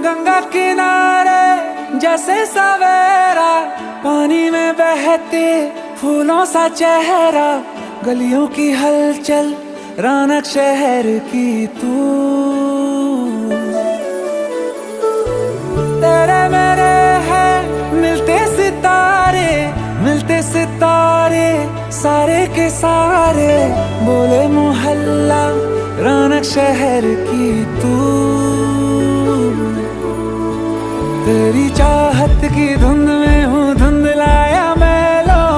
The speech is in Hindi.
गंगा किनारे जैसे सवेरा, पानी में बहते फूलों सा चेहरा, गलियों की हलचल रौनक शहर की तू। तेरे मेरे हैं मिलते सितारे सारे के सारे, बोले मोहल्ला रौनक शहर की तू। तेरी चाहत की धुन